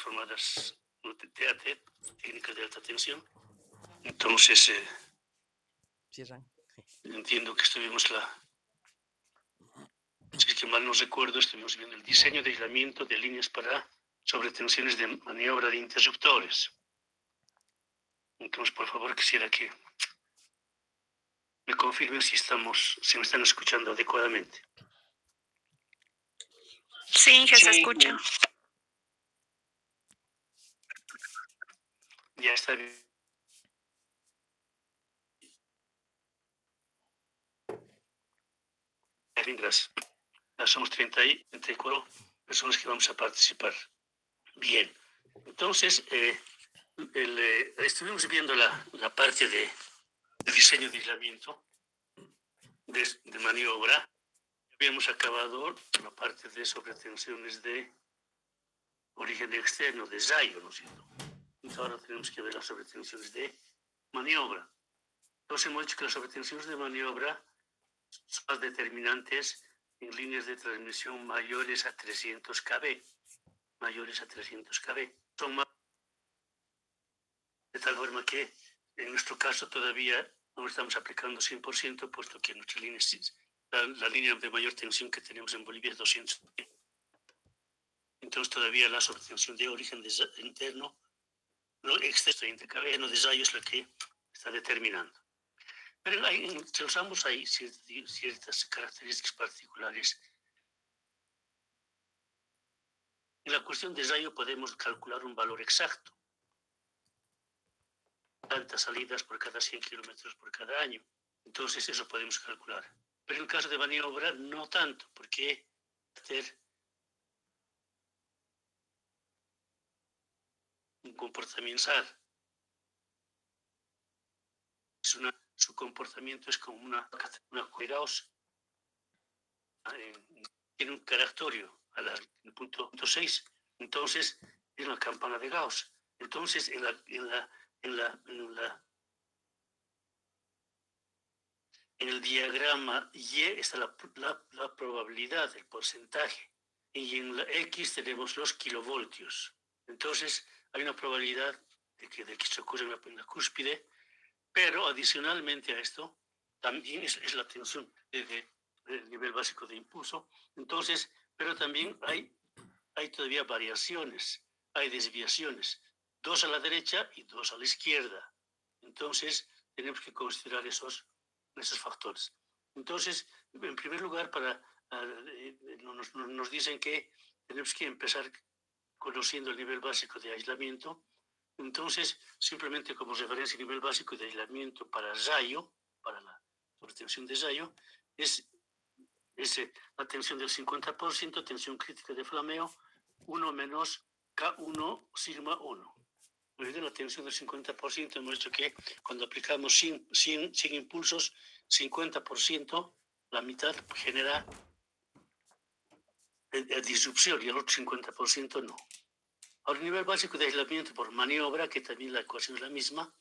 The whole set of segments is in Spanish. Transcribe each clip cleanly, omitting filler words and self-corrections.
transformadas en TAT, técnicas de alta tensión. Entonces, entiendo que estuvimos si es que mal no recuerdo, estuvimos viendo el diseño de aislamiento de líneas para sobretensiones de maniobra de interruptores. Entonces, por favor, quisiera que me confirmen si me están escuchando adecuadamente. Sí, que se escucha. Ya está bien. Gracias. Ya somos 34 personas que vamos a participar. Bien. Entonces, estuvimos viendo la parte de diseño de aislamiento de maniobra. Habíamos acabado la parte de sobretensiones de origen externo, de Zayo, ¿no es cierto? Entonces ahora tenemos que ver las sobretensiones de maniobra. Entonces hemos dicho que las sobretensiones de maniobra son las determinantes en líneas de transmisión mayores a 300 kV. Mayores a 300 kV. Son más, de tal forma que en nuestro caso todavía no estamos aplicando 100%, puesto que nuestra línea, la línea de mayor tensión que tenemos en Bolivia es 200 kV. Entonces todavía la sobretensión de origen interno, no exceso de 30 kV, no de Zayo es lo que está determinando. Pero entre los ambos hay ciertas características particulares. En la cuestión de Zayo podemos calcular un valor exacto. Tantas salidas por cada 100 kilómetros por cada año. Entonces eso podemos calcular. Pero en el caso de maniobra no tanto, porque hacer un comportamiento su comportamiento es como una Gauss, tiene un caracterio el punto 6, entonces es una campana de Gauss. Entonces en el diagrama Y está la probabilidad, el porcentaje, y en la X tenemos los kilovoltios. Entonces hay una probabilidad de que se ocurra en la cúspide, pero adicionalmente a esto también es la tensión del nivel básico de impulso. Entonces, pero también hay todavía variaciones, hay desviaciones, 2 a la derecha y 2 a la izquierda. Entonces tenemos que considerar esos factores. Entonces, en primer lugar, nos dicen que tenemos que empezar conociendo el nivel básico de aislamiento. Entonces, simplemente como referencia, el nivel básico de aislamiento para Zayo, para la sobretensión de Zayo, es la tensión del 50%, tensión crítica de flameo, 1 menos K1 sigma 1. La tensión del 50%, hemos dicho que cuando aplicamos sin impulsos, 50%, la mitad genera disrupción y el otro 50% no. Ahora, el nivel básico de aislamiento por maniobra, que también la ecuación es la misma,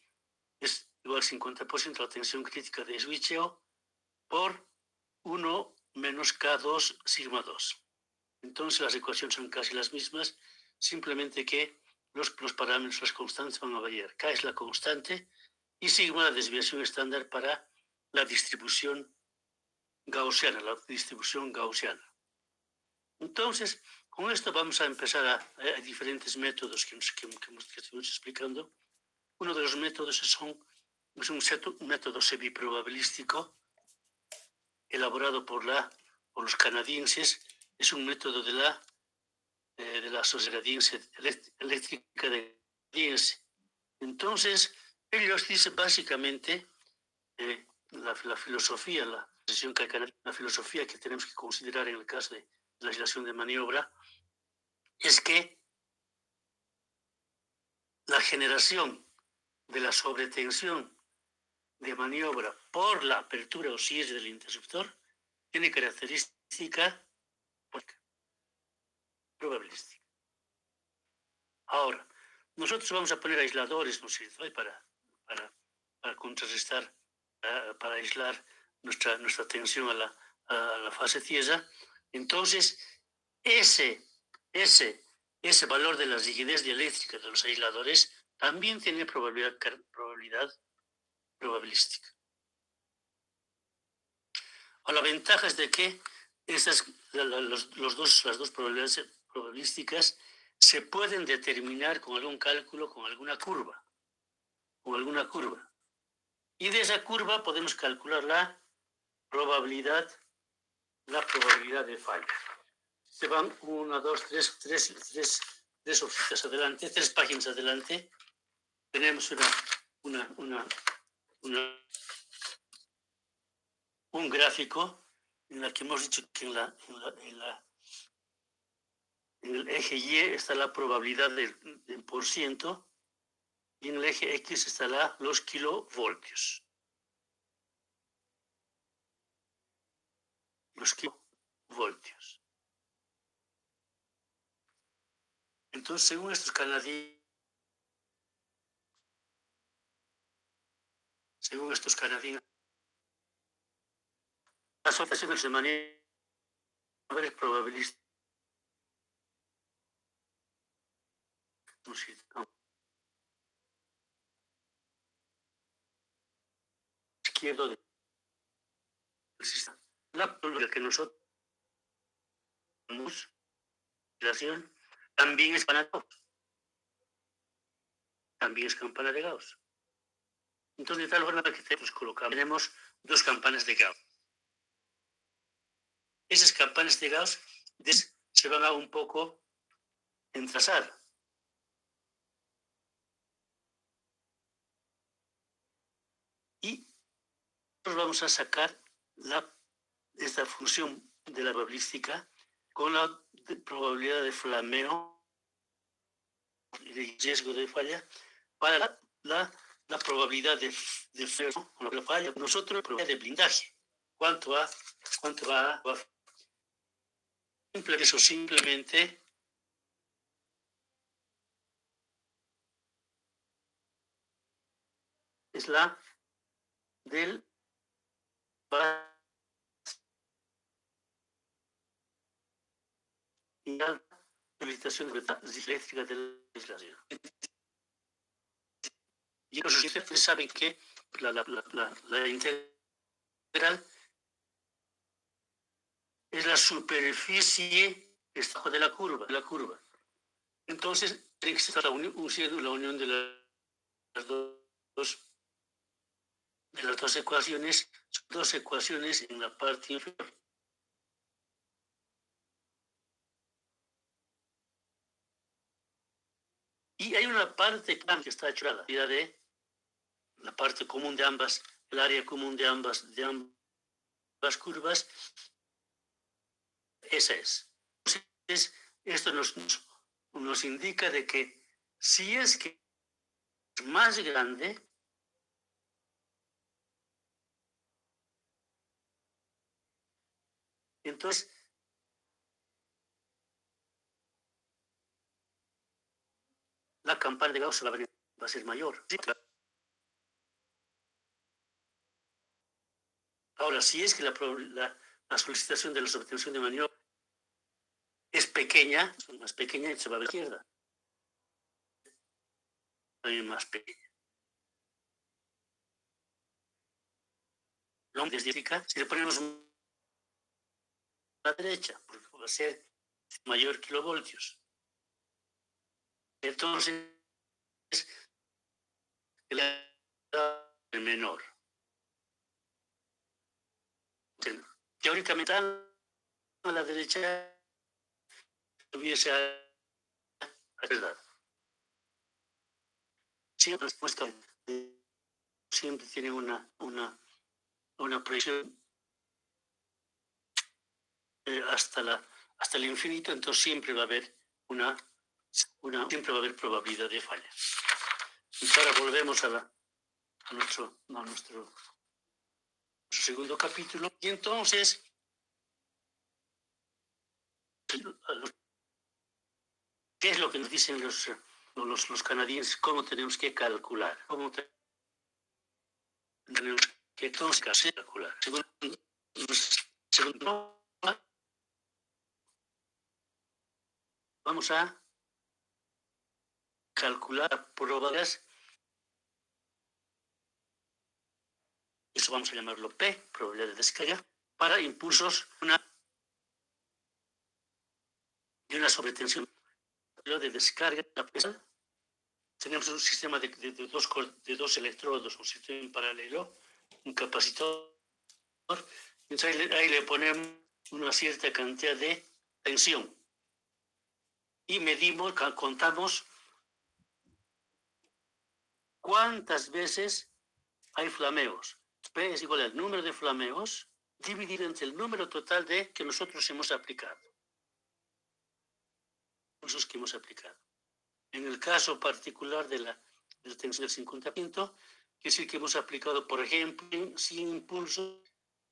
es igual al 50% la tensión crítica de switcheo por 1 menos K2 sigma 2. Entonces las ecuaciones son casi las mismas, simplemente que los parámetros, las constantes van a variar. K es la constante y sigma la desviación estándar para la distribución gaussiana, Entonces, con esto vamos a empezar a diferentes métodos que estuvimos explicando. Uno de los métodos es un método semiprobabilístico elaborado por los canadienses. Es un método de la Sociedad Eléctrica de Canadiense. Entonces, ellos dicen básicamente la filosofía, la filosofía que tenemos que considerar en el caso de la aislación de maniobra es que la generación de la sobretensión de maniobra por la apertura o cierre del interruptor tiene característica probabilística. Ahora, nosotros vamos a poner aisladores, ¿no es cierto?, para contrarrestar, para aislar nuestra tensión a la fase tierra. Entonces, ese ese valor de la rigidez dialéctrica de los aisladores también tiene probabilidad probabilística. La ventaja es de que las dos probabilidades probabilísticas se pueden determinar con algún cálculo, con alguna curva. Y de esa curva podemos calcular la probabilidad de falla. Se van 1, 2, 3 hojitas adelante, 3 páginas adelante. Tenemos un gráfico en el que hemos dicho que en el eje Y está la probabilidad del por ciento y en el eje X estará los kilovoltios. Entonces, según estos canadienses, las operaciones de manera probabilística izquierdo del sistema. La probabilidad que nosotros tenemos también es campana de Gauss. Entonces, de tal forma que tenemos 2 campanas de Gauss. Esas campanas de Gauss se van a un poco entrelazar. Y nosotros vamos a sacar esta función de la probabilística con la probabilidad de flameo y de riesgo de falla para la probabilidad de falla. Nosotros, la probabilidad de blindaje. ¿Cuánto va a eso simplemente es la del y la solicitación eléctrica de la legislación. Y los ustedes saben que la integral es la superficie que está bajo de la curva. Entonces, tiene que ser la unión de las dos ecuaciones, son 2 ecuaciones en la parte inferior. Y hay una parte que está hecha de la parte común de ambas, el área común de ambas curvas. Esa es. Entonces, esto nos indica de que si es que es más grande, entonces la campana de Gauss va a ser mayor. ¿Sí? Ahora, si es que la solicitación de la obtención de maniobra es más pequeña, se va a ver a la izquierda. También más pequeña. Si le ponemos a la derecha, porque va a ser mayor kilovoltios. Entonces, el menor. Teóricamente, a la derecha tuviese a verdad. Siempre tiene una proyección hasta el infinito, entonces siempre va a haber probabilidad de falla. Y ahora volvemos a nuestro segundo capítulo. Y entonces, ¿qué es lo que nos dicen los canadienses? ¿Cómo tenemos que calcular? ¿Cómo tenemos que calcular? Segundo, vamos a calcular probabilidades, eso vamos a llamarlo P, probabilidad de descarga, para impulsos de una sobretensión de descarga. Tenemos un sistema de dos electrodos, un sistema en paralelo, un capacitor. Entonces ahí le ponemos una cierta cantidad de tensión y medimos, contamos cuántas veces hay flameos. P es igual al número de flameos dividido entre el número total de que nosotros hemos aplicado. Esos que hemos aplicado. En el caso particular de la tensión del 50%, quiere decir que hemos aplicado, por ejemplo, 100 impulsos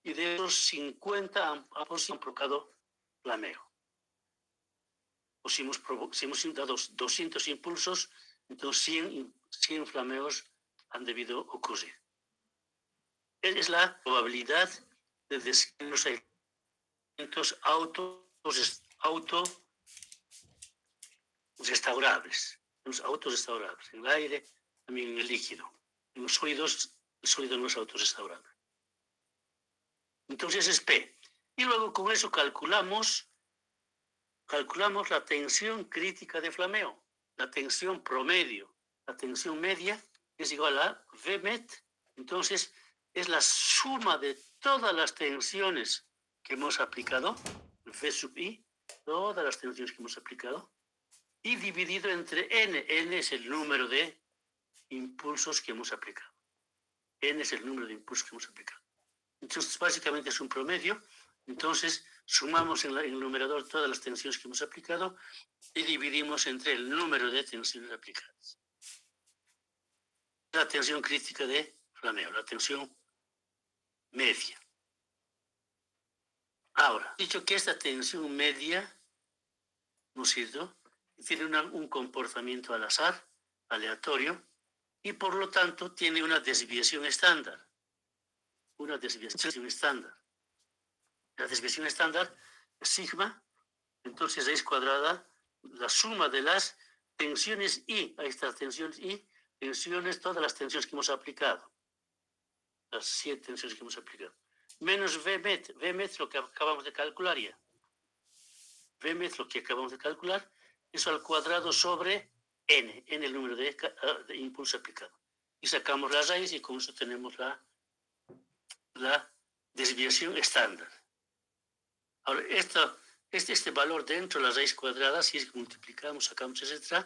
y de esos 50 han provocado flameo. O si hemos dado 200 impulsos, entonces 100 flameos han debido ocurrir. Es la probabilidad de los elementos autorrestaurables. Los autorrestaurables, en el aire, también en el líquido. En los sólidos, el sólido no es autorrestaurable. Entonces es P. Y luego con eso calculamos la tensión crítica de flameo, la tensión promedio, la tensión media es igual a Vmet. Entonces es la suma de todas las tensiones que hemos aplicado, V sub I, todas las tensiones que hemos aplicado, y dividido entre N. N es el número de impulsos que hemos aplicado. N es el número de impulsos que hemos aplicado. Entonces, básicamente es un promedio. Entonces, sumamos en el numerador todas las tensiones que hemos aplicado y dividimos entre el número de tensiones aplicadas. La tensión crítica de flameo, la tensión media. Ahora, dicho que esta tensión media, ¿no es cierto?, tiene un comportamiento al azar, aleatorio, y por lo tanto tiene una desviación estándar. Una desviación estándar. La desviación estándar es sigma, entonces raíz cuadrada, la suma de las tensiones I, ahí está, tensiones I, tensiones, todas las tensiones que hemos aplicado. Las 7 tensiones que hemos aplicado. Menos Vmet, Vmet lo que acabamos de calcular ya. Vmet lo que acabamos de calcular, eso al cuadrado sobre N, N el número de impulso aplicado. Y sacamos la raíz y con eso tenemos la desviación estándar. Ahora, este valor dentro de la raíz cuadrada, si es que multiplicamos, sacamos, etc.,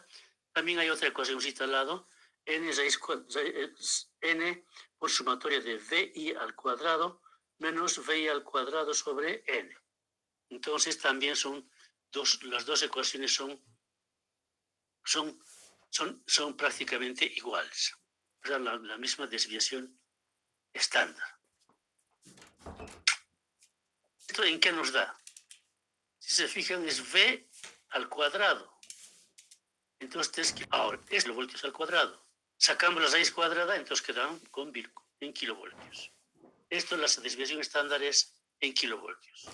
también hay otra ecuacióncita al lado, n por sumatoria de vi al cuadrado menos vi al cuadrado sobre n. Entonces también las dos ecuaciones son prácticamente iguales. O sea, la misma desviación estándar. ¿Esto en qué nos da? Si se fijan, es V al cuadrado. Entonces, ahora, es kilovoltios al cuadrado. Sacamos la raíz cuadrada, entonces quedan en kilovoltios. Esto, la desviación estándar es en kilovoltios.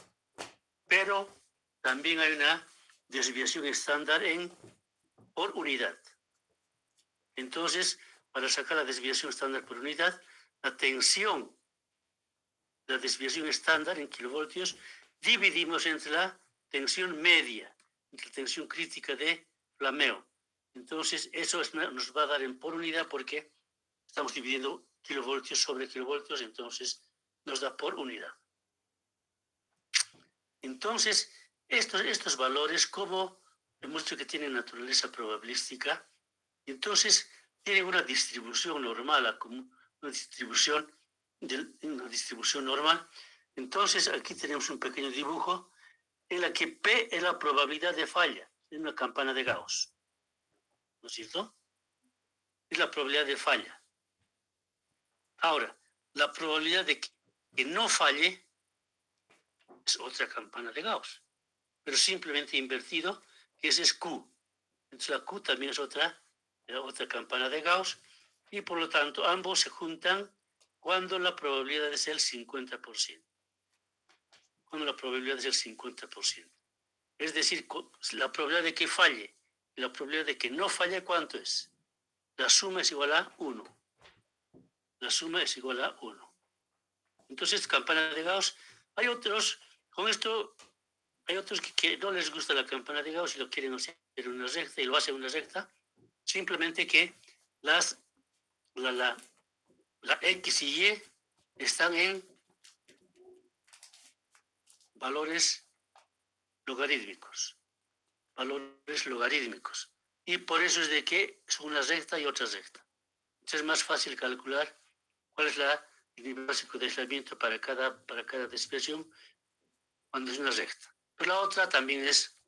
Pero también hay una desviación estándar por unidad. Entonces, para sacar la desviación estándar por unidad, la tensión, la desviación estándar en kilovoltios, dividimos entre la tensión media, entre la tensión crítica de flameo. Entonces, eso nos va a dar por unidad porque estamos dividiendo kilovoltios sobre kilovoltios, entonces nos da por unidad. Entonces, estos valores, como demuestro que tienen naturaleza probabilística, entonces tienen una distribución normal, una distribución normal. Entonces, aquí tenemos un pequeño dibujo en la que P es la probabilidad de falla, es una campana de Gauss. ¿No es cierto? Es la probabilidad de falla. Ahora, la probabilidad de que no falle es otra campana de Gauss, pero simplemente invertido, que ese es Q. Entonces la Q también es otra campana de Gauss, y por lo tanto ambos se juntan cuando la probabilidad es el 50%. Cuando la probabilidad es el 50%. Es decir, la probabilidad de que falle Y la probabilidad de que no falle, ¿cuánto es? La suma es igual a 1. La suma es igual a 1. Entonces, campana de Gauss. Hay otros, con esto, hay otros que no les gusta la campana de Gauss y lo quieren hacer una recta y lo hacen una recta. Simplemente que la X y Y están en valores logarítmicos. Valores logarítmicos. Y por eso es de que es una recta y otra recta. Entonces es más fácil calcular cuál es el nivel básico de aislamiento para cada dispersión cuando es una recta. Pero la otra también es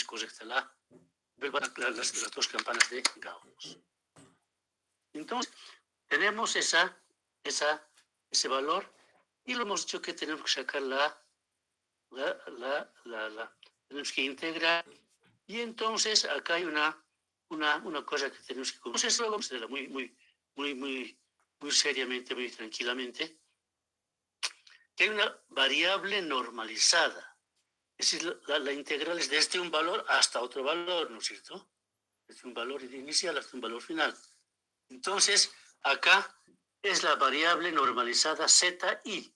correcta, las dos campanas de Gauss. Entonces, tenemos ese valor y lo hemos dicho que tenemos que sacar tenemos que integrar. Y entonces acá hay una cosa que tenemos que conocer. Entonces luego vamos a hacerla muy seriamente, muy tranquilamente, que hay una variable normalizada. Es decir, la integral es desde un valor hasta otro valor, ¿no es cierto? Desde un valor inicial hasta un valor final. Entonces, acá es la variable normalizada ZI.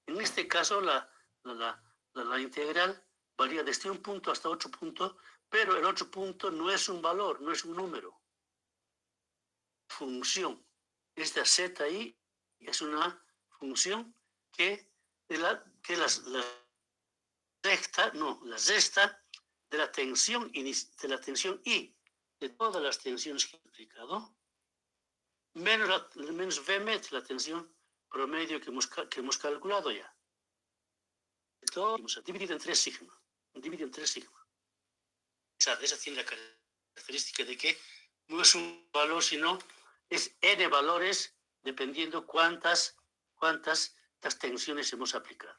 En este caso, la integral varía desde un punto hasta otro punto, pero el otro punto no es un valor, no es un número. Función. Esta ZI es una función que la resta de la tensión I, de todas las tensiones que he aplicado, menos Vmet, la tensión promedio que hemos calculado ya. Todo dividido en 3 sigma. Esa tiene la característica de que no es un valor, sino es n valores dependiendo cuántas las tensiones hemos aplicado.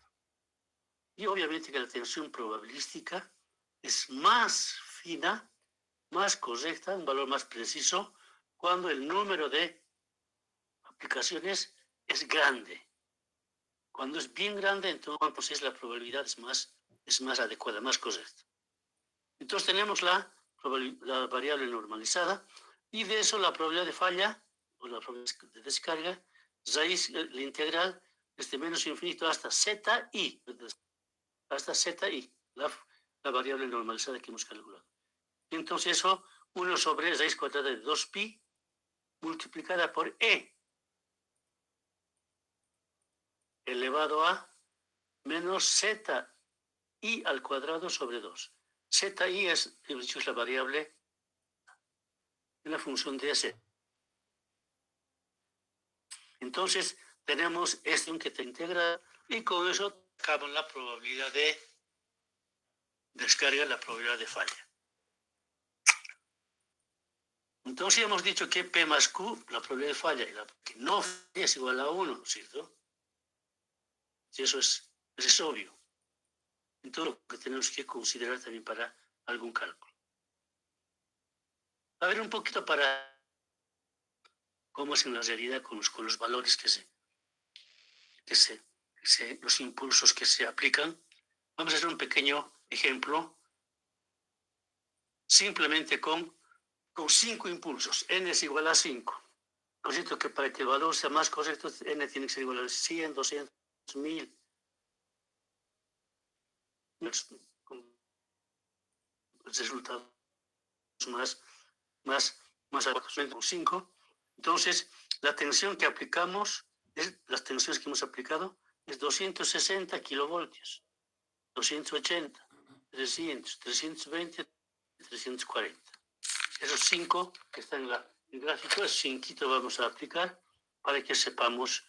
Y obviamente que la tensión probabilística es más fina, más correcta, un valor más preciso, cuando el número de aplicaciones es grande. Cuando es bien grande, entonces la probabilidad es más adecuada, más correcta. Entonces tenemos la variable normalizada y de eso la probabilidad de falla o la probabilidad de descarga, raíz, la integral desde menos infinito hasta ZI, la variable normalizada que hemos calculado. Y entonces eso, 1 sobre raíz cuadrada de 2pi multiplicada por E elevado a menos ZI al cuadrado sobre 2. ZI es la variable en la función de S. Entonces, tenemos esto que te integra y con eso acabamos la probabilidad de descarga, la probabilidad de falla. Entonces hemos dicho que P más Q, la probabilidad de falla, y la que no es igual a 1, ¿cierto? Y eso es obvio. Entonces lo que tenemos que considerar también para algún cálculo. A ver un poquito para cómo es en la realidad con los valores los impulsos que se aplican. Vamos a hacer un pequeño ejemplo simplemente con 5 impulsos. N es igual a 5. Por cierto que para que el valor sea más correcto, N tiene que ser igual a 100, 200, 1000. Los resultados más adecuados con 5. Entonces, la tensión que aplicamos, las tensiones que hemos aplicado, es 260 kilovoltios, 280, 300, 320, 340. Esos 5 que están en el gráfico, es 5 vamos a aplicar para que sepamos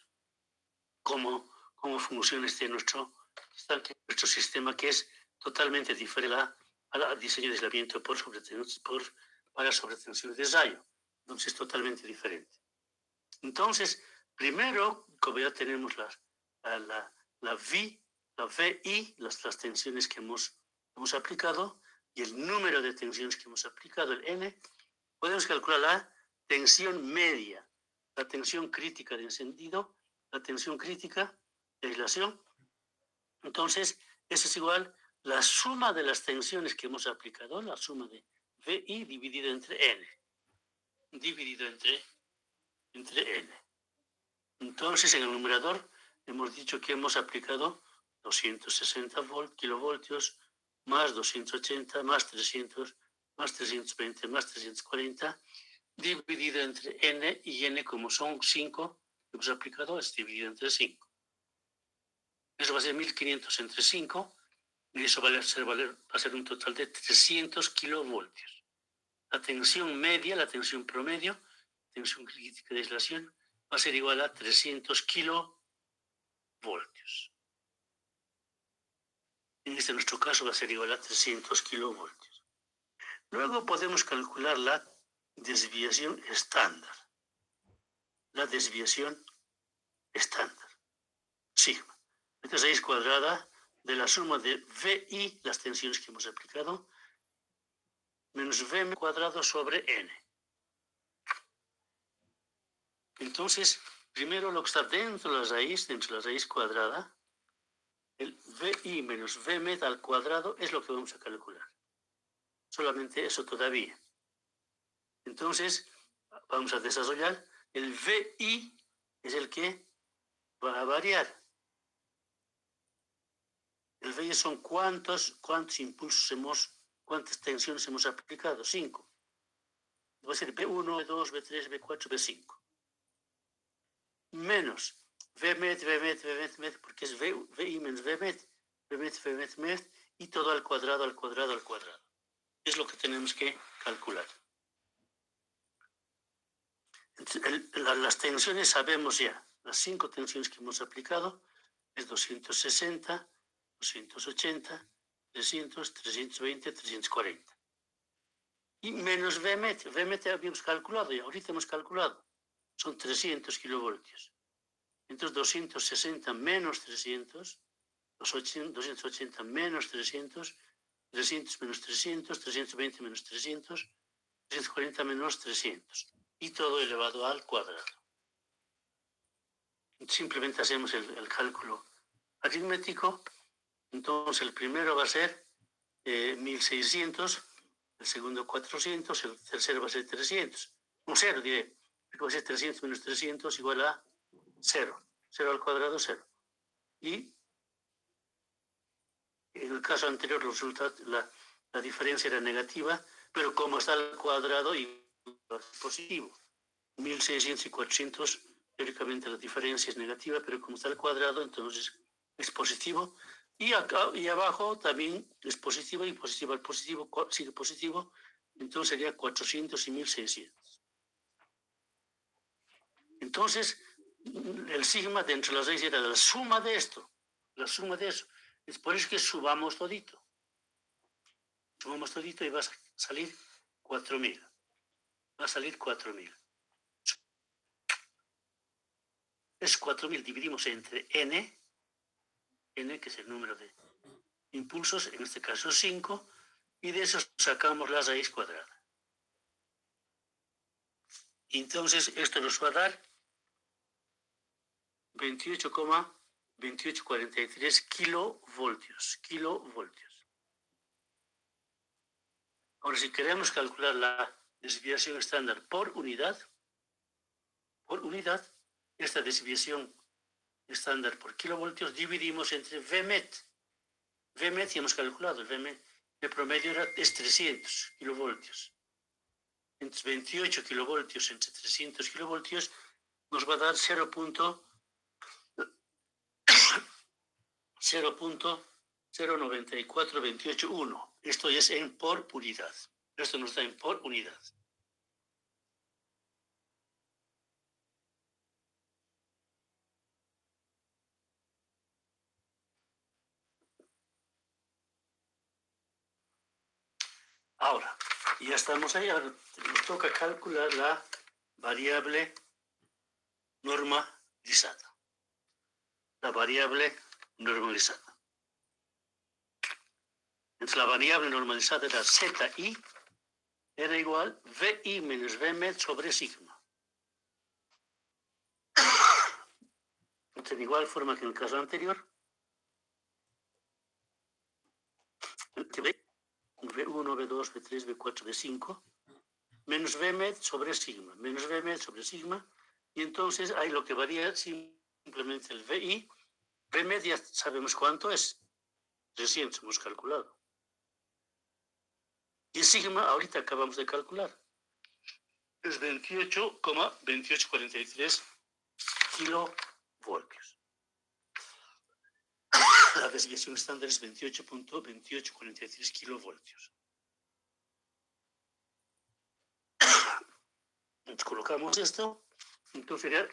cómo funciona nuestro sistema, que es totalmente diferente al diseño de aislamiento para sobretensiones de rayo. Entonces es totalmente diferente. Entonces, primero, como ya tenemos la VI, las tensiones que hemos aplicado, y el número de tensiones que hemos aplicado, el N, podemos calcular la tensión media, la tensión crítica de encendido, la tensión crítica de aislación. Entonces, eso es igual la suma de las tensiones que hemos aplicado, la suma de VI dividido entre N. Dividido entre N. Entonces, en el numerador hemos dicho que hemos aplicado 260 kilovoltios más 280 más 300 más 320 más 340 dividido entre N, y N, como son 5, hemos aplicado, es dividido entre 5. Eso va a ser 1500 entre 5, y eso va a ser un total de 300 kilovoltios. La tensión media, la tensión promedio, tensión crítica de aislación, va a ser igual a 300 kilovoltios. En nuestro caso va a ser igual a 300 kilovoltios. Luego podemos calcular la desviación estándar. La desviación estándar, sigma. Esta es raíz cuadrada de la suma de VI, las tensiones que hemos aplicado, menos Vm cuadrado sobre N. Entonces, primero lo que está dentro de la raíz cuadrada, el VI menos Vm al cuadrado es lo que vamos a calcular. Solamente eso todavía. Entonces, vamos a desarrollar. El VI es el que va a variar. El VI son cuántos impulsos cuántas tensiones hemos aplicado. 5. Va a ser V1, V2, V3, V4, V5. Menos Vmet, porque es VI menos Vmet, Vmet, y todo al cuadrado. Es lo que tenemos que calcular. Las tensiones sabemos ya. Las 5 tensiones que hemos aplicado es 260, 280, 300, 320, 340. Y menos Vmet. Vmet habíamos calculado y ahorita hemos calculado. Son 300 kilovoltios. Entonces 260 menos 300, 280 menos 300, 300 menos 300, 320 menos 300, 340 menos 300. Y todo elevado al cuadrado. Simplemente hacemos el cálculo aritmético. Entonces el primero va a ser 1600, el segundo 400, el tercero va a ser 300. Un 0, diré. Va a ser 300 menos 300 igual a 0. 0 al cuadrado, 0. Y en el caso anterior la diferencia era negativa, pero como está al cuadrado y es positivo. 1600 y 400, teóricamente la diferencia es negativa, pero como está al cuadrado, entonces es positivo. Y acá y abajo también es positivo, y positivo al positivo sigue positivo, entonces sería 400 y 1600. Entonces, el sigma dentro de las raíces era la suma de esto, la suma de eso. Es por eso que sumamos todito. Sumamos todito y va a salir 4000. Va a salir 4000. Es 4000, dividimos entre n, que es el número de impulsos, en este caso 5, y de eso sacamos la raíz cuadrada. Entonces, esto nos va a dar 28,2843 kilovoltios. Ahora, si queremos calcular la desviación estándar por unidad, esta desviación estándar por kilovoltios dividimos entre Vmet. Vmet ya hemos calculado, el Vmet de promedio es 300 kilovoltios. Entre 28 kilovoltios entre 300 kilovoltios nos va a dar 0.094281. Esto es en por unidad. Esto nos da en por unidad. Ahora, ya estamos ahí. Ahora nos toca calcular la variable normalizada. La variable normalizada. Entonces, la variable normalizada era ZI, era igual VI menos Vmet sobre sigma. Entonces, de igual forma que en el caso anterior, V1, V2, V3, V4, V5, menos Vmed sobre sigma, menos Vmed sobre sigma, y entonces ahí lo que varía simplemente el VI. Vmed ya sabemos cuánto es, 300 hemos calculado. Y sigma ahorita acabamos de calcular. Es 28,2843 kilovoltios. La desviación estándar es 28,2843 kilovoltios. Entonces colocamos esto, entonces sería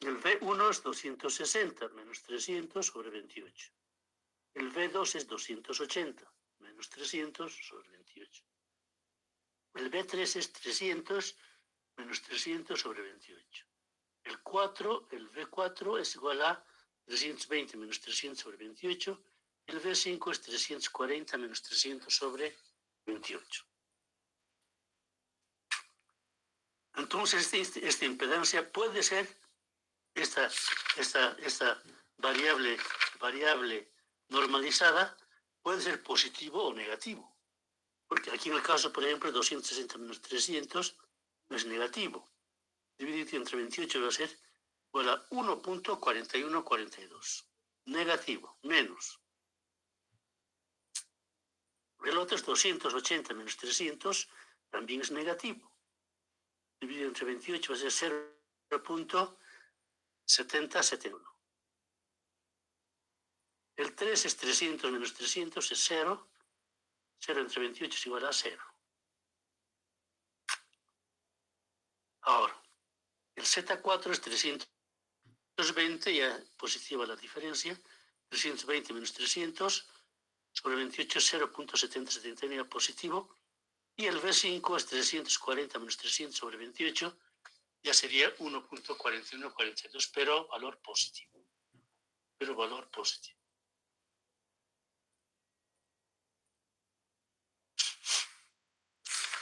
el V1 es 260 menos 300 sobre 28. El V2 es 280 menos 300 sobre 28. El V3 es 300 menos 300 sobre 28. El V4 es igual a 320 menos 300 sobre 28. El V5 es 340 menos 300 sobre 28. Entonces, esta impedancia puede ser esta variable normalizada, puede ser positivo o negativo. Porque aquí en el caso, por ejemplo, 260 menos 300 no es negativo. Dividido entre 28 va a ser igual a 1.4142. Negativo, menos. El otro es 280 menos 300, también es negativo. Dividido entre 28 va a ser 0.7071. El 3 es 300 menos 300, es 0. 0 entre 28 es igual a 0. Ahora, el Z4 es 320, ya positiva la diferencia. 320 menos 300 sobre 28 es 0.7079 positivo. Y el V5 es 340 menos 300 sobre 28, ya sería 1.4142, pero valor positivo.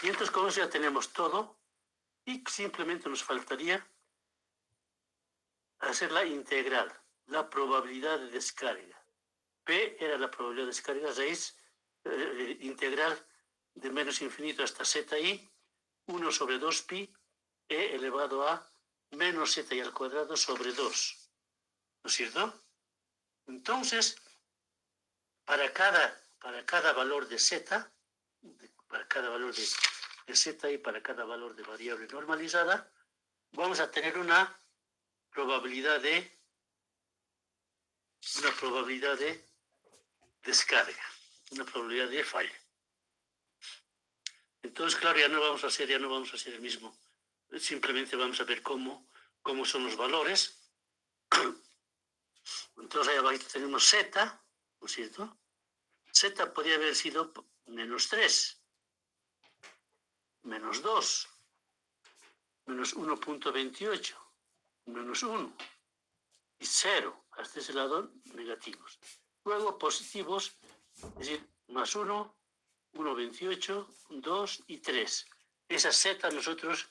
Y entonces con eso ya tenemos todo y simplemente nos faltaría hacer la integral, la probabilidad de descarga. P era la probabilidad de descarga, raíz integral de menos infinito hasta zi, 1 sobre 2pi, e elevado a menos zi al cuadrado sobre 2. ¿No es cierto? Entonces, para cada valor de z, para cada valor de z y para cada valor de variable normalizada, vamos a tener una probabilidad de descarga, una probabilidad de falla. Entonces, claro, ya no vamos a hacer el mismo. Simplemente vamos a ver cómo son los valores. Entonces, ahí abajo tenemos z, ¿no es cierto? Z podría haber sido menos 3, menos 2, menos 1.28, menos 1 y 0. Hasta ese lado, negativos. Luego, positivos, es decir, más 1, 1.28, 2 y 3. Esa z nosotros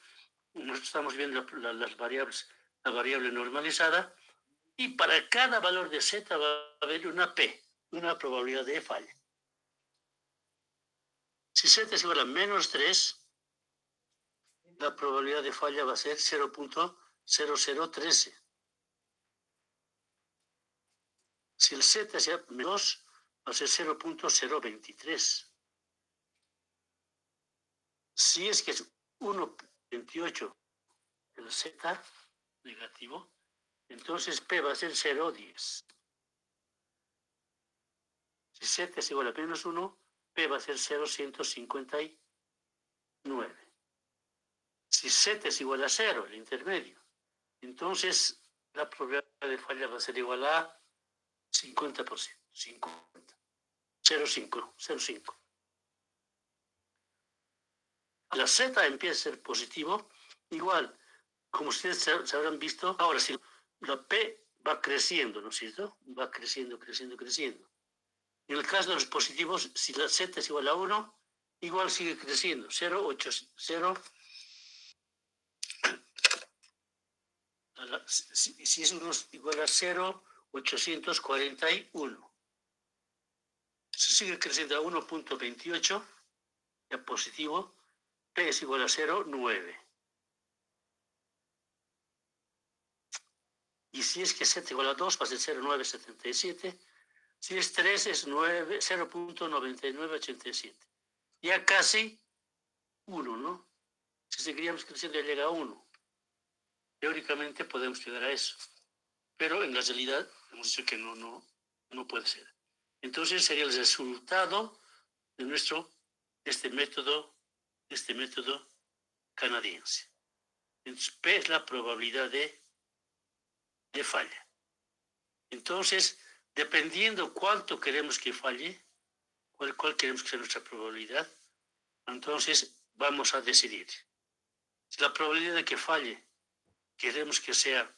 estamos viendo las variables, la variable normalizada, y para cada valor de z va a haber una p, una probabilidad de falla. Si z es igual a menos 3, la probabilidad de falla va a ser 0.0013. Si el z es menos 2, va a ser 0.023. Si es que es 1.28 el z negativo, entonces p va a ser 0.10. Si z es igual a menos 1, p va a ser 0.159. Si z es igual a 0, el intermedio, entonces la probabilidad de falla va a ser igual a 50%. 0.5. La z empieza a ser positivo, igual, como ustedes se habrán visto, ahora si la p va creciendo, ¿no es cierto? Va creciendo. En el caso de los positivos, si la z es igual a 1, igual sigue creciendo, 0.8. Si es 1 igual a 0.841. Se sigue creciendo a 1.28, ya positivo, P es igual a 0,9. Y si es que Z igual a 2, va a ser 0,977. Si es 3, es 0,9987. Ya casi 1, ¿no? Si seguiríamos creciendo ya llega a 1. Teóricamente podemos llegar a eso. Pero en la realidad hemos dicho que no puede ser. Entonces sería el resultado de este método canadiense. Entonces, P es la probabilidad de falla. Entonces, dependiendo cuánto queremos que falle, cuál queremos que sea nuestra probabilidad, entonces vamos a decidir. Si la probabilidad de que falle queremos que sea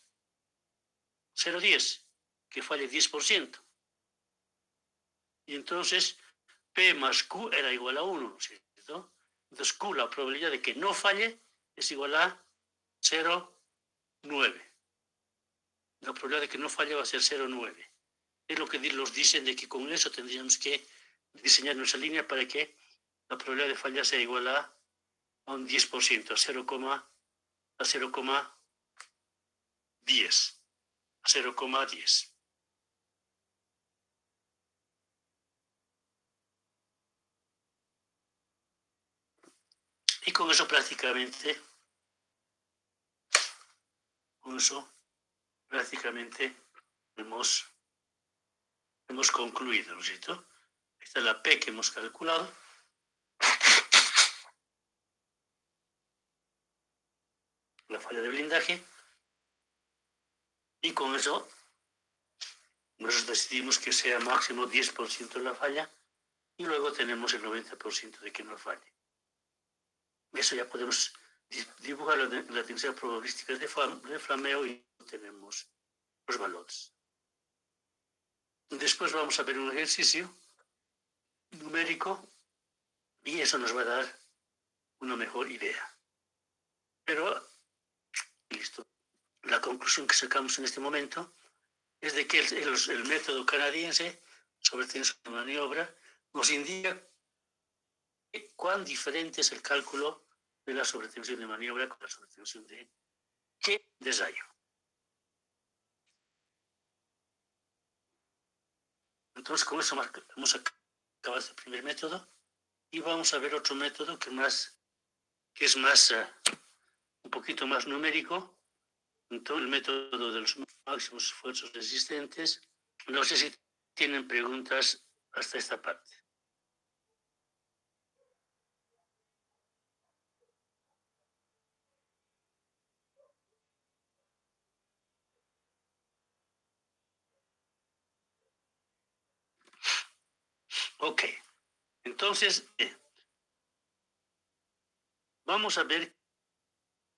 0,10, que falle 10%. Y entonces P más Q era igual a 1, ¿cierto? Entonces Q, la probabilidad de que no falle, es igual a 0,9. La probabilidad de que no falle va a ser 0,9. Es lo que los dicen de que con eso tendríamos que diseñar nuestra línea para que la probabilidad de falla sea igual a un 10%, a 0,10. 0,10. Y con eso prácticamente hemos concluido, ¿no es cierto? Esta es la P que hemos calculado. La falla de blindaje. Y con eso nosotros decidimos que sea máximo 10% la falla y luego tenemos el 90% de que no falle. Eso ya podemos dibujar la densidad probabilística de flameo y tenemos los valores. Después vamos a ver un ejercicio numérico y eso nos va a dar una mejor idea. Pero, listo. La conclusión que sacamos en este momento es de que el método canadiense sobre tensión de maniobra nos indica cuán diferente es el cálculo de la sobretensión de maniobra con la sobretensión de ensayo. Entonces, con eso hemos acabado este primer método y vamos a ver otro método que es más un poquito más numérico. Entonces, el método de los máximos esfuerzos resistentes. No sé si tienen preguntas hasta esta parte. Ok, entonces vamos a ver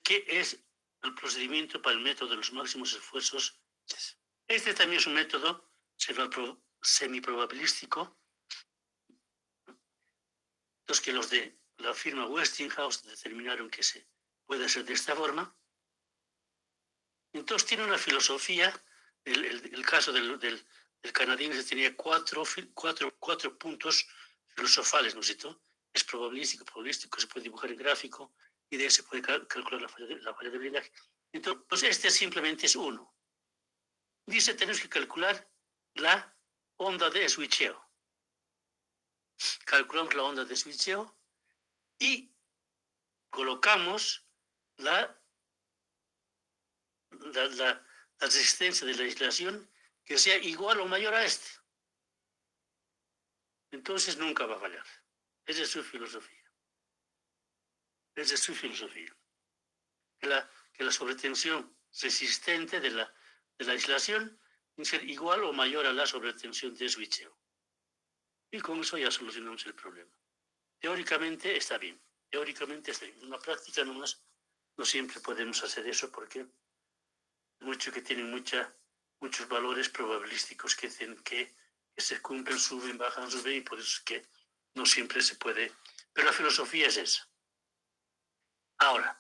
qué es el procedimiento para el método de los máximos esfuerzos. Este también es un método semiprobabilístico. Los que los de la firma Westinghouse determinaron que se puede hacer de esta forma. Entonces tiene una filosofía. El caso del canadiense tenía cuatro puntos filosofales, ¿no es cierto? Es probabilístico, se puede dibujar en gráfico y de ahí se puede calcular la falla de blindaje. Entonces este simplemente es uno. Dice, tenemos que calcular la onda de switcheo. Calculamos la onda de switcheo y colocamos la resistencia de la aislación que sea igual o mayor a este. Entonces nunca va a fallar. Esa es su filosofía. Que la sobretensión resistente de la aislación debe ser igual o mayor a la sobretensión de switcheo. Y con eso ya solucionamos el problema. Teóricamente está bien. En la práctica nomás no siempre podemos hacer eso porque muchos que tienen muchos valores probabilísticos que dicen que se cumplen, suben, bajan, suben, y por eso es que no siempre se puede. Pero la filosofía es esa. Ahora,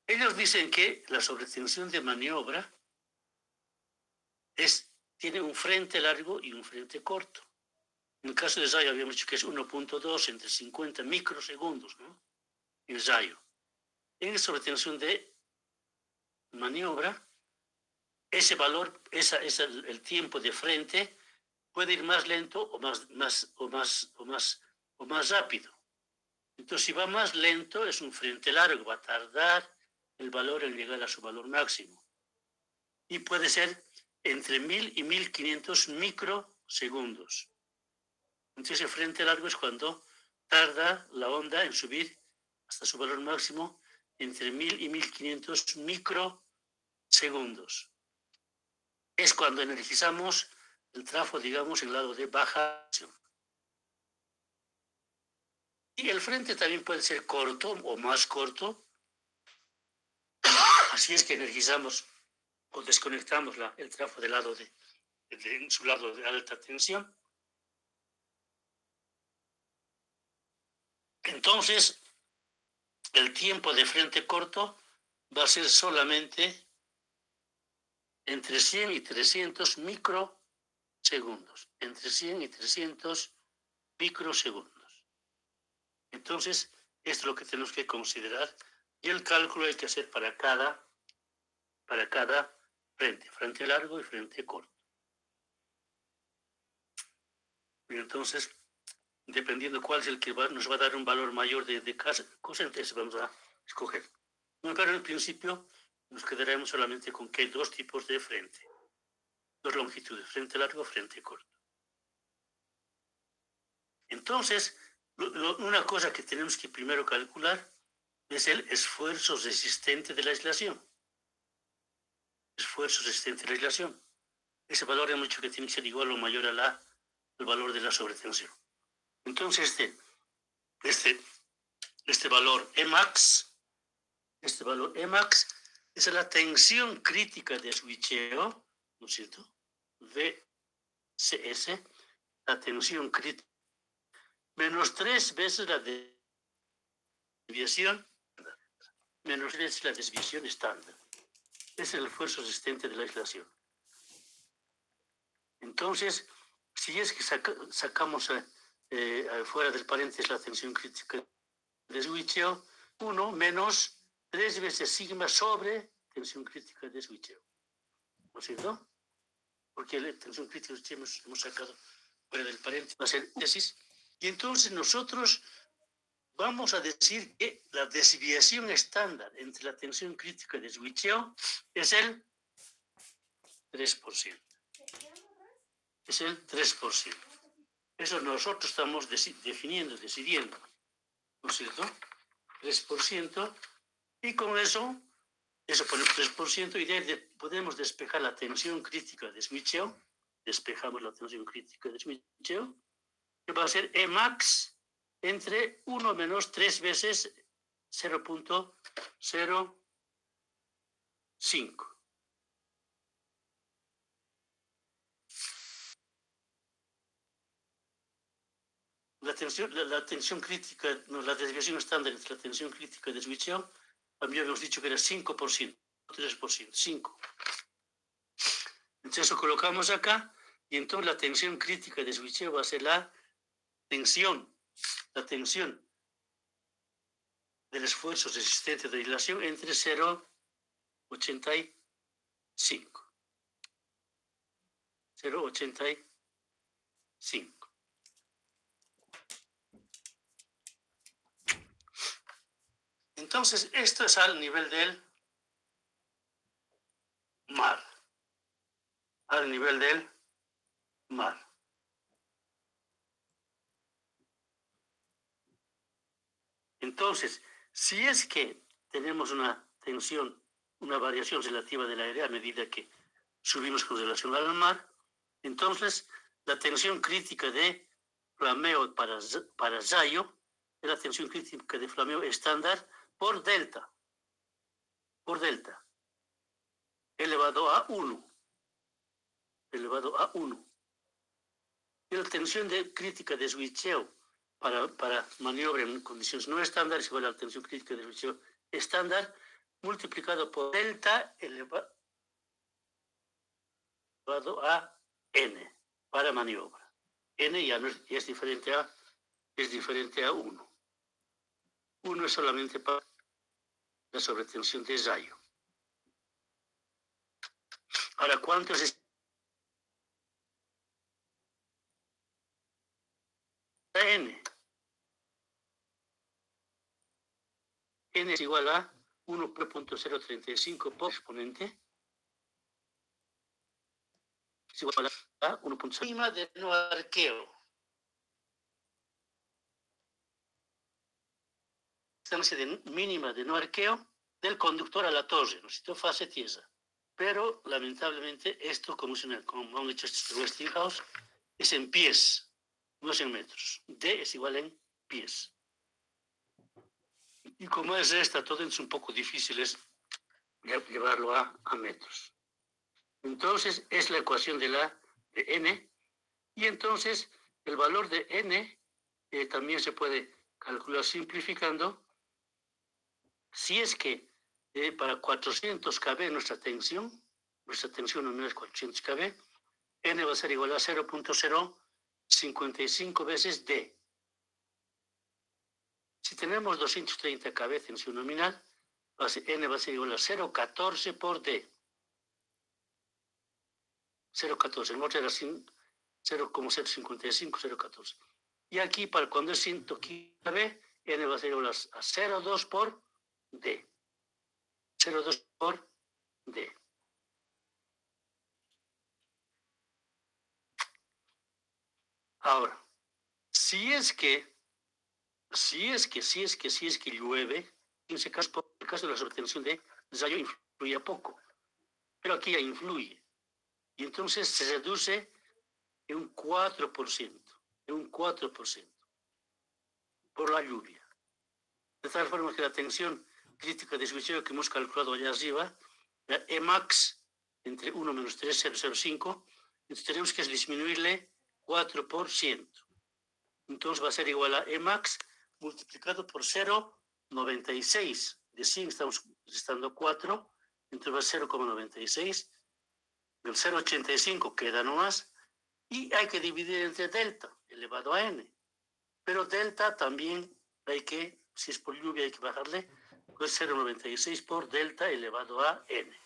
ellos dicen que la sobretensión de maniobra tiene un frente largo y un frente corto. En el caso de Zayo habíamos dicho que es 1.2 entre 50 microsegundos, ¿no? En Zayo. En sobretensión de maniobra, ese valor, el tiempo de frente puede ir más lento o más rápido. Entonces, si va más lento, es un frente largo, va a tardar el valor en llegar a su valor máximo. Y puede ser entre 1000 y 1500 microsegundos. Entonces, el frente largo es cuando tarda la onda en subir hasta su valor máximo entre 1000 y 1500 microsegundos. Es cuando energizamos el trafo, digamos, en el lado de baja presión. Y el frente también puede ser corto o más corto. Así es que energizamos o desconectamos el trafo del lado en su lado de alta tensión. Entonces, el tiempo de frente corto va a ser solamente entre 100 y 300 microsegundos. Entre 100 y 300 microsegundos. Entonces, esto es lo que tenemos que considerar. Y el cálculo hay que hacer para cada frente largo y frente corto. Y entonces, dependiendo cuál es el que nos va a dar un valor mayor de cosa, entonces vamos a escoger. Pero en el principio nos quedaremos solamente con que hay dos tipos de frente. Dos longitudes, frente largo, frente corto. Entonces, una cosa que tenemos que primero calcular es el esfuerzo resistente de la aislación. Esfuerzo resistente de la aislación. Ese valor hemos dicho que tiene que ser igual o mayor al valor de la sobretensión. Entonces, este valor Emax, es la tensión crítica de switcheo, ¿no es cierto? VCS, la tensión crítica, menos 3 veces la desviación, menos 3 veces la desviación estándar. Es el esfuerzo resistente de la aislación. Entonces, si es que sacamos fuera del paréntesis la tensión crítica de switcheo, 1 menos 3 veces sigma sobre tensión crítica de switcheo. ¿No es cierto? Porque la tensión crítica de switcheo hemos sacado fuera del paréntesis, va a ser tesis. Y entonces nosotros vamos a decir que la desviación estándar entre la tensión crítica de switcheo es el 3%. Es el 3%. Eso nosotros estamos decidiendo, ¿no es cierto? 3%, y con eso ponemos 3%, y de ahí podemos despejar la tensión crítica de switcheo, despejamos la tensión crítica de switcheo, que va a ser Emax entre 1 menos 3 veces 0.05. La tensión crítica, la desviación estándar entre la tensión crítica de switcheo, también habíamos dicho que era 5%, 3%, 5. Entonces eso colocamos acá, y entonces la tensión crítica de switcheo va a ser la tensión del esfuerzo resistente de aislación entre 0.85. 0.85. Entonces, esto es al nivel del mar. Al nivel del mar. Entonces, si es que tenemos una tensión, una variación relativa del aire a medida que subimos con relación al mar, entonces la tensión crítica de flameo para Zayo es la tensión crítica de flameo estándar por delta, elevado a 1. Y la tensión crítica de switcheo para maniobra en condiciones no estándar es igual a la tensión crítica de switcheo estándar multiplicado por delta elevado a n para maniobra. N ya, no es diferente a 1. 1 es solamente para la sobretensión de ensayo. Ahora, ¿cuántos es N? N es igual a 1.035 por exponente. Es igual a 1.0 mínima de no arqueo. Distancia mínima de no arqueo del conductor a la torre. Esto fase tiesa. Pero, lamentablemente, esto, como han dicho estos Westinghouse, es en pies, no es en metros. D es igual en pies. Y como es esta, todo es un poco difícil llevarlo a metros. Entonces, es la ecuación de N. Y entonces, el valor de N también se puede calcular simplificando. Si es que para 400 kb nuestra tensión no es 400 kb, N va a ser igual a 0.055 veces D. Si tenemos 230 kb tensión nominal, N va a ser igual a 0.14 por D. 0.14, el otro era 0.055, 0.14. Y aquí, para cuando es 100 kb, N va a ser igual a 0.2 por D. 0.2 por D. Ahora, si es que llueve, en ese caso, por el caso de la sobretensión de ensayo influye poco, pero aquí ya influye. Y entonces se reduce en un 4%, por la lluvia. De tal forma que la tensión crítica de suicidio que hemos calculado allá arriba, la Emax entre 1 menos 3,005, entonces tenemos que disminuirle 4%. Entonces va a ser igual a Emax multiplicado por 0,96. De 100 estamos restando 4, entonces va a ser 0,96. El 0,85 queda nomás. Y hay que dividir entre delta elevado a n. Pero delta también hay que, si es por lluvia, hay que bajarle, pues 0,96 por delta elevado a n.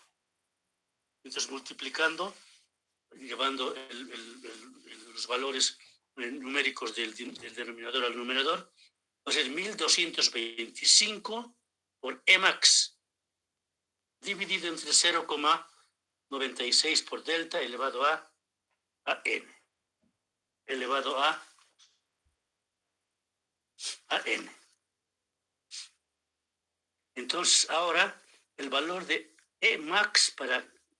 Entonces multiplicando, llevando los valores numéricos del denominador al numerador, va a ser 1225 por Emax, dividido entre 0,96 por delta elevado a n, elevado a n. Entonces, ahora, el valor de Emax,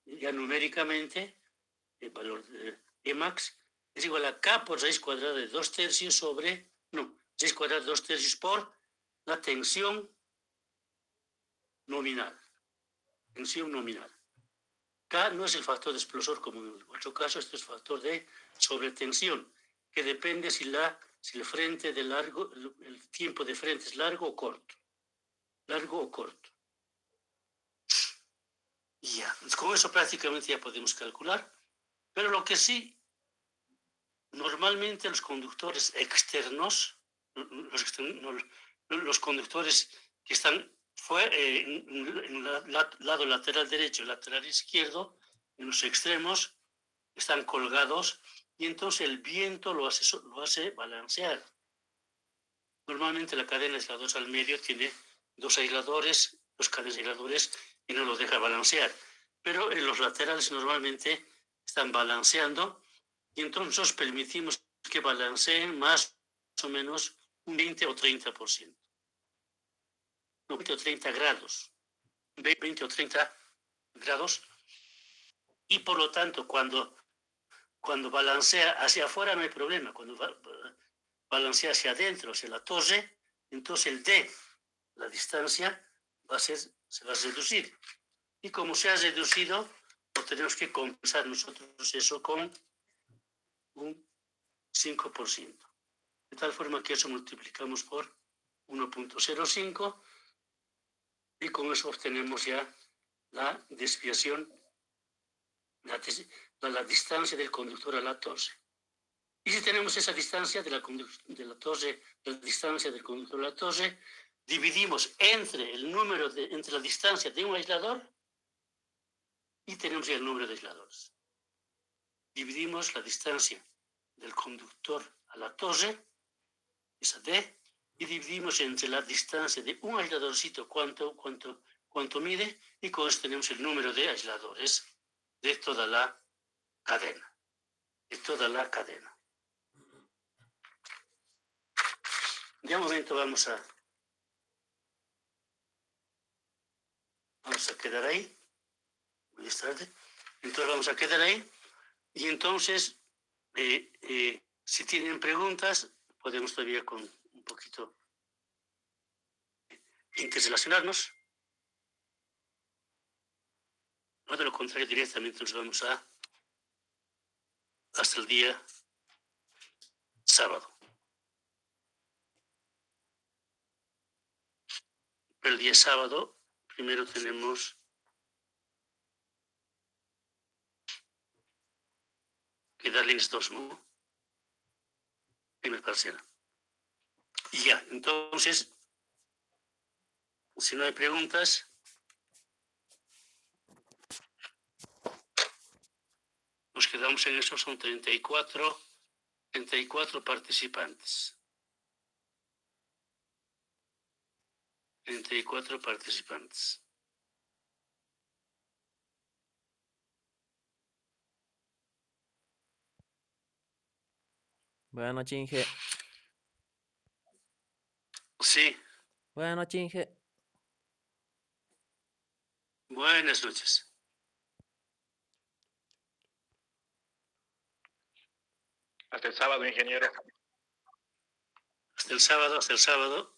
ya numéricamente, el valor de Emax es igual a K por raíz cuadrada de 2 tercios sobre, raíz cuadrada de 2 tercios por la tensión nominal. Tensión nominal. K no es el factor de explosor como en otro caso, esto es factor de sobretensión, que depende si el frente de largo, el tiempo de frente es largo o corto. Largo o corto. Y ya, con eso prácticamente ya podemos calcular. Pero lo que sí, normalmente los conductores externos, los conductores que están en el lado lateral derecho y lateral izquierdo, en los extremos, están colgados y entonces el viento lo hace balancear. Normalmente la cadena de aisladores al medio tiene dos cadenas aisladores y no lo deja balancear. Pero en los laterales normalmente están balanceando y entonces nosotros permitimos que balanceen más o menos un 20 o 30%. No, 20 o 30 grados. 20 o 30 grados. Y por lo tanto, cuando balancea hacia afuera no hay problema. Cuando balancea hacia adentro, hacia la torre, entonces el D, la distancia, se va a reducir. Y como se ha reducido, pues tenemos que compensar nosotros eso con un 5%. De tal forma que eso multiplicamos por 1.05 y con eso obtenemos ya la desviación, la distancia del conductor a la torre. Y si tenemos esa distancia de la torre, la distancia del conductor de la torre, dividimos entre la distancia de un aislador y tenemos ya el número de aisladores. Dividimos la distancia del conductor a la torre, esa D, y dividimos entre la distancia de un aisladorcito cuánto mide, y con eso tenemos el número de aisladores de toda la cadena. De momento vamos a quedar ahí. Buenas tardes. Entonces vamos a quedar ahí. Y entonces, si tienen preguntas, podemos todavía con un poquito interrelacionarnos. No, de lo contrario, directamente nos vamos hasta el día sábado. Pero el día sábado, primero tenemos que darles 2, ¿no? Primer parcial. Y ya, entonces, si no hay preguntas, nos quedamos en eso, son 34 participantes. 34 participantes. Buenas noches, Inge. Sí. Buenas noches, Inge. Buenas noches. Hasta el sábado, ingeniero. Hasta el sábado.